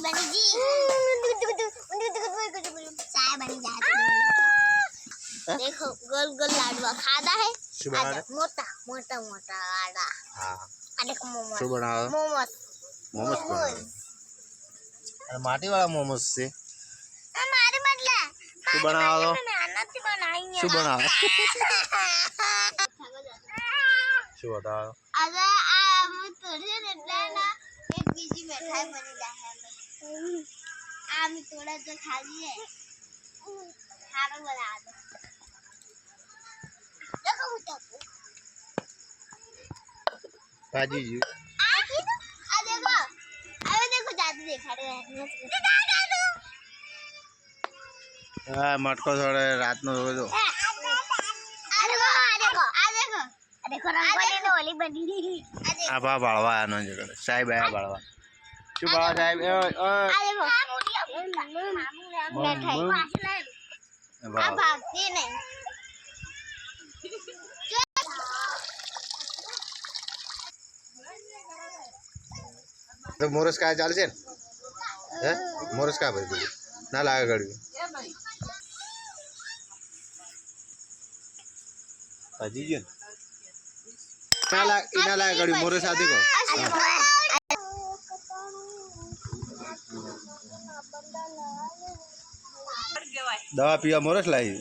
बनी जी चाय बनी जाती देखो गोल गोल लाडवा खादा है मोटा मोटा मोटा लाडवा हाँ देखो मोमोस शू बनाओ मोमोस मोमोस बनाओ माटी वाला मोमोस से हमारे बदला शू बनाओ मेहनत से बनाई है शू बनाओ शू बताओ अगर आप थोड़े रहता है ना एक बीजी मिठाई बनी जाए आप थोड़ा तो खा लिए खाना बना दो देखो मुझे भाजी जी देखो अरे देखो जादू देखा रहे हैं हाँ मटको थोड़े रात में धो दो देखो रंगोली ने ओली बनी आप बाड़वा आनो जगह साहब आया बाड़वा शू बाड़वा साहब ए आप भागती नहीं तो मोरस काय चाल છે હે મોરસ કા ભરી દીધું ના લાગે ગળવી ભાજી ગયો ના લાગે ગળવી મોરસ આધી કો દવા પીવા મોરસ લાવી